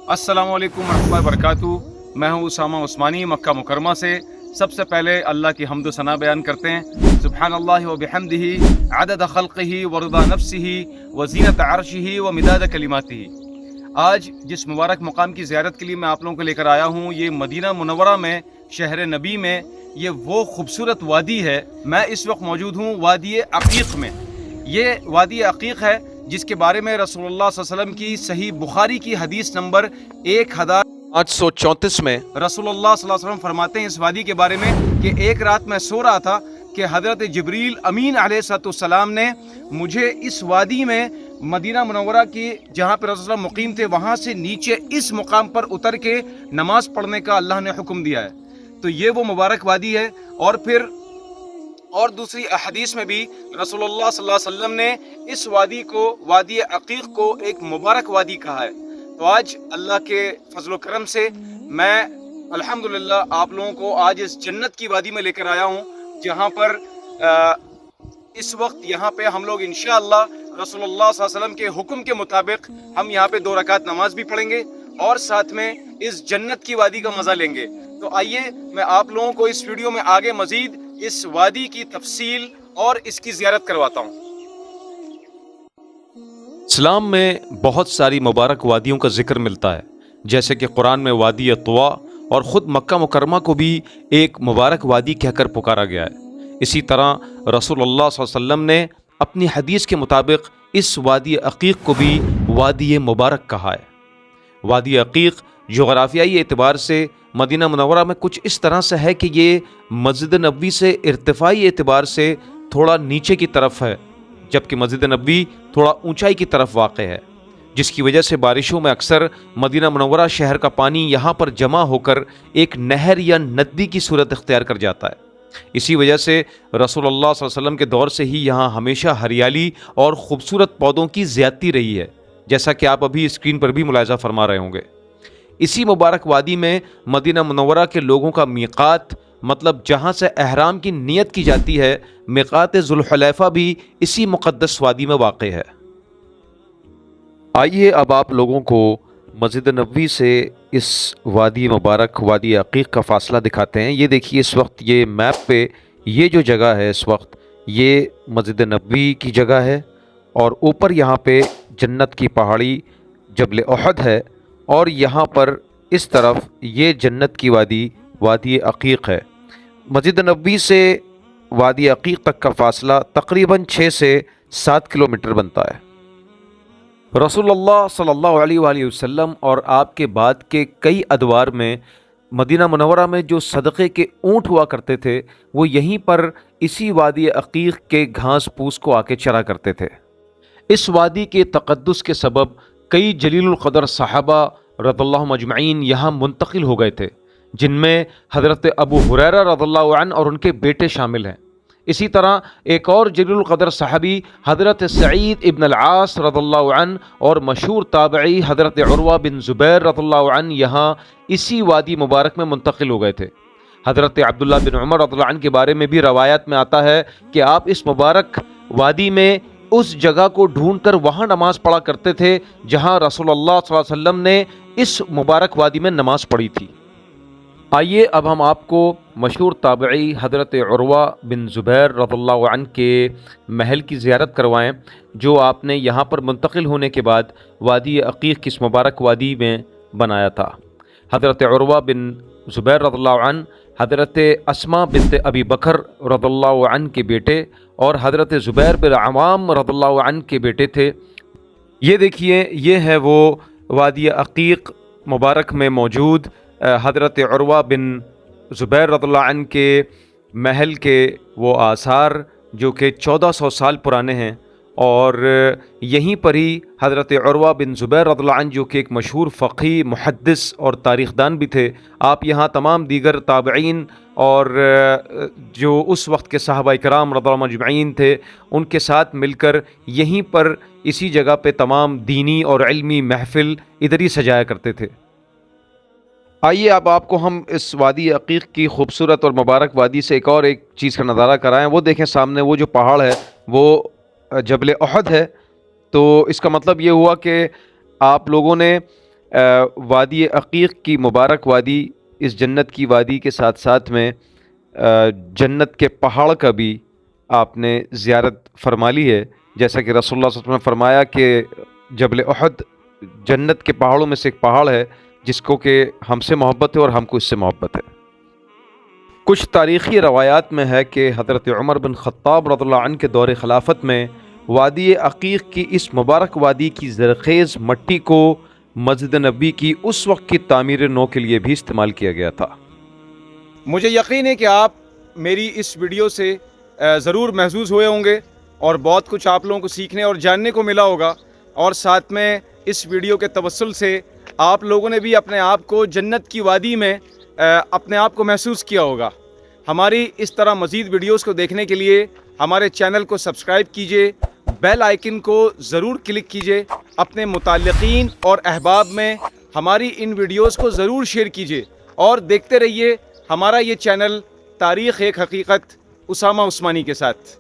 अस्सलाम वालेकुम रहमतुल्लाहि व बरकातुहू। मैं हूँ उसामा उस्मानी मक्का मुकरमा से। सबसे पहले अल्लाह की हम्द व सना बयान करते हैं। सुब्हानल्लाहि व बिहम्दिही अदद खल्क़िही व रिदा नफ्सिही व ज़ीनत अर्शिही व मिदाद कलिमातिही। आज जिस मुबारक मुकाम की ज़ियारत के लिए मैं आप लोगों को लेकर आया हूँ, ये मदीना मुनव्वरा में, शहर नबी में, ये वो खूबसूरत वादी है। मैं इस वक्त मौजूद हूँ वादी अक़ीक़ में। ये वादी अक़ीक़ है जिसके बारे में रसूलुल्लाह सल्लल्लाहु अलैहि वसल्लम की सही बुखारी की हदीस नंबर 1834 में रसूलुल्लाह सल्लल्लाहु अलैहि वसल्लम फरमाते हैं इस वादी के बारे में कि एक रात मैं सो रहा था कि हज़रत जिब्रील अमीन अलैहिस्सलाम ने मुझे इस वादी में मदीना मुनव्वरा की जहाँ पर रसूलुल्लाह मुकीम थे वहाँ से नीचे इस मुकाम पर उतर के नमाज़ पढ़ने का अल्लाह ने हुक्म दिया है। तो ये वो मुबारक वादी है। और फिर और दूसरी हदीस में भी रसूलुल्लाह सल्लल्लाहु अलैहि वसल्लम ने इस वादी को, वादी अक़ीक़ को, एक मुबारक वादी कहा है। तो आज अल्लाह के फजल करम से मैं अल्हम्दुलिल्लाह आप लोगों को आज इस जन्नत की वादी में लेकर आया हूँ, जहाँ पर इस वक्त यहाँ पे हम लोग इंशाअल्लाह रसूलुल्लाह सल्लल्लाहु अलैहि वसल्लम के हुक्म के मुताबिक हम यहाँ पे 2 रकात नमाज भी पढ़ेंगे और साथ में इस जन्नत की वादी का मज़ा लेंगे। तो आइए मैं आप लोगों को इस वीडियो में आगे मज़ीद इस वादी की तफसील और इसकी ज़ियारत करवाता हूँ। इस्लाम में बहुत सारी मुबारक वादियों का जिक्र मिलता है, जैसे कि कुरान में वादी तुवा और ख़ुद मक्का मुकरमा को भी एक मुबारक वादी कहकर पुकारा गया है। इसी तरह रसूलुल्लाह सल्लल्लाहु अलैहि वसल्लम ने अपनी हदीस के मुताबिक इस वादी अक़ीक़ को भी वादी मुबारक कहा है। वादी अक़ीक़ जोग्राफियाई एतबार से मदीना मुनव्वरा में कुछ इस तरह से है कि ये मस्जिद नबवी से इर्तिफ़ाई एतबार से थोड़ा नीचे की तरफ है, जबकि मस्जिद नबवी थोड़ा ऊंचाई की तरफ वाक़ है, जिसकी वजह से बारिशों में अक्सर मदीना मुनव्वरा शहर का पानी यहाँ पर जमा होकर एक नहर या नदी की सूरत इख्तियार कर जाता है। इसी वजह से रसूलुल्लाह सल्लल्लाहु अलैहि वसल्लम के दौर से ही यहाँ हमेशा हरियाली और ख़ूबसूरत पौधों की ज़्यादती रही है, जैसा कि आप अभी स्क्रीन पर भी मुलाहिज़ा फरमा रहे होंगे। इसी मुबारक वादी में मदीना मुनव्वरा के लोगों का मीक़ात, मतलब जहाँ से एहराम की नियत की जाती है, मीक़ात ज़ुल्हुलैफ़ा भी इसी मुक़द्दस वादी में वाक़ है। आइए अब आप लोगों को मस्जिद नबवी से इस वादी मुबारक वादी अक़ीक़ का फ़ासला दिखाते हैं। ये देखिए, इस वक्त ये मैप पे ये जो जगह है, इस वक्त ये मस्जिद नबवी की जगह है और ऊपर यहाँ पे जन्नत की पहाड़ी जबल उहद है और यहाँ पर इस तरफ ये जन्नत की वादी वादी अक़ीक़ है। मस्जिद नबवी से वादी अक़ीक़ तक का फ़ासला तकरीबन 6 से 7 किलोमीटर बनता है। रसूलुल्लाह सल्लल्लाहु अलैहि वसल्लम और आपके बाद के कई अदवार में मदीना मुनव्वरा में जो सदक़े के ऊँट हुआ करते थे, वो यहीं पर इसी वादी अक़ीक़ के घास फूस को आके चरा करते थे। इस वादी के तक़द्दुस के सबब कई जलीलुल क़दर सहाबा रज़ियल्लाहु अजमईन यहाँ मुंतकिल हो गए थे, जिनमें हज़रत अबू हुरैरा रज़ियल्लाहु अन्हु और उनके बेटे शामिल हैं। इसी तरह एक और जलीलुल क़दर सहाबी हज़रत सईद इब्न अल-आस रज़ियल्लाहु अन्हु और मशहूर ताबई हज़रत उरवा बिन ज़ुबैर रज़ियल्लाहु अन्हु यहाँ इसी वादी मुबारक में मुंतकिल हो गए थे। हज़रत अब्दुल्लाह बिन उमर रज़ियल्लाहु अन्हु के बारे में भी रवायात में आता है कि आप इस मुबारक वादी में उस जगह को ढूंढ कर वहाँ नमाज पढ़ा करते थे जहाँ रसूलुल्लाह सल्लल्लाहु अलैहि वसल्लम ने इस मुबारक वादी में नमाज पढ़ी थी। आइए अब हम आपको मशहूर ताबई हज़रत उरवा बिन ज़ुबैर रज़ियल्लाहु अन्हु के महल की ज़ियारत करवाएं, जो आपने यहाँ पर मुंतकिल होने के बाद वादी अक़ीक़ की इस मुबारक वादी में बनाया था। हज़रत उरवा बिन ज़ुबैर रज़ियल्लाहु अन्हु हज़रत अस्मा बिन्त अबी बकर रज़ियल्लाहु अन्हु के बेटे और हज़रत ज़ुबैर बिन अवाम रज़ियल्लाहु अन्हु के बेटे थे। ये देखिए, ये है वो वादी अक़ीक़ मुबारक में मौजूद हज़रत उरवा बिन ज़ुबैर रज़ियल्लाहु अन्हु के महल के वो आसार जो कि 1400 साल पुराने हैं। और यहीं पर ही हज़रत उरवा बिन ज़ुबैर रज़ियल्लाहु अन्हु जो कि एक मशहूर फ़क़ीह, मुहद्दिस और तारीख़दान भी थे, आप यहाँ तमाम दीगर ताबईन और जो उस वक्त के सहाबा इकराम रज़ियल्लाहु अजमईन थे, उनके साथ मिलकर यहीं पर इसी जगह पे तमाम दीनी और इल्मी महफ़िल इधर ही सजाया करते थे। आइए अब आपको हम इस वादी अक़ीक़ की खूबसूरत और मुबारक वादी से एक चीज़ का नज़ारा कराएं। वो देखें सामने वो जो पहाड़ है वो जबल उहद है। तो इसका मतलब ये हुआ कि आप लोगों ने وادی عقیق کی مبارک وادی، اس جنت کی وادی کے ساتھ ساتھ میں جنت کے پہاڑ کا بھی آپ نے زیارت فرما لی ہے، جیسا کہ رسول اللہ صلی اللہ علیہ وسلم نے فرمایا کہ جبل احد جنت کے پہاڑوں میں سے ایک پہاڑ ہے جس کو کہ ہم سے محبت ہے اور ہم کو اس سے محبت ہے۔ کچھ تاریخی روایات میں ہے کہ حضرت عمر بن خطاب رضی اللہ عنہ کے دور خلافت میں وادی عقیق کی اس مبارک وادی کی زرخیز مٹی کو مسجد نبوی کی اس وقت کی تعمیر نو کے لیے بھی استعمال کیا گیا تھا۔ مجھے یقین ہے کہ آپ میری اس ویڈیو سے ضرور محظوظ ہوئے ہوں گے اور بہت کچھ آپ لوگوں کو سیکھنے اور جاننے کو ملا ہوگا، اور ساتھ میں اس ویڈیو کے توسل سے آپ لوگوں نے بھی اپنے آپ کو جنت کی وادی میں اپنے آپ کو محسوس کیا ہوگا۔ ہماری اس طرح مزید ویڈیوز کو دیکھنے کے لیے ہمارے چینل کو سبسکرائب کیجئے، بیل آئیکن کو ضرور کلک کیجئے، اپنے متعلقین اور احباب میں ہماری ان ویڈیوز کو ضرور شیئر کیجئے، اور دیکھتے رہیے ہمارا یہ چینل تاریخ ایک حقیقت اسامہ عثمانی کے ساتھ۔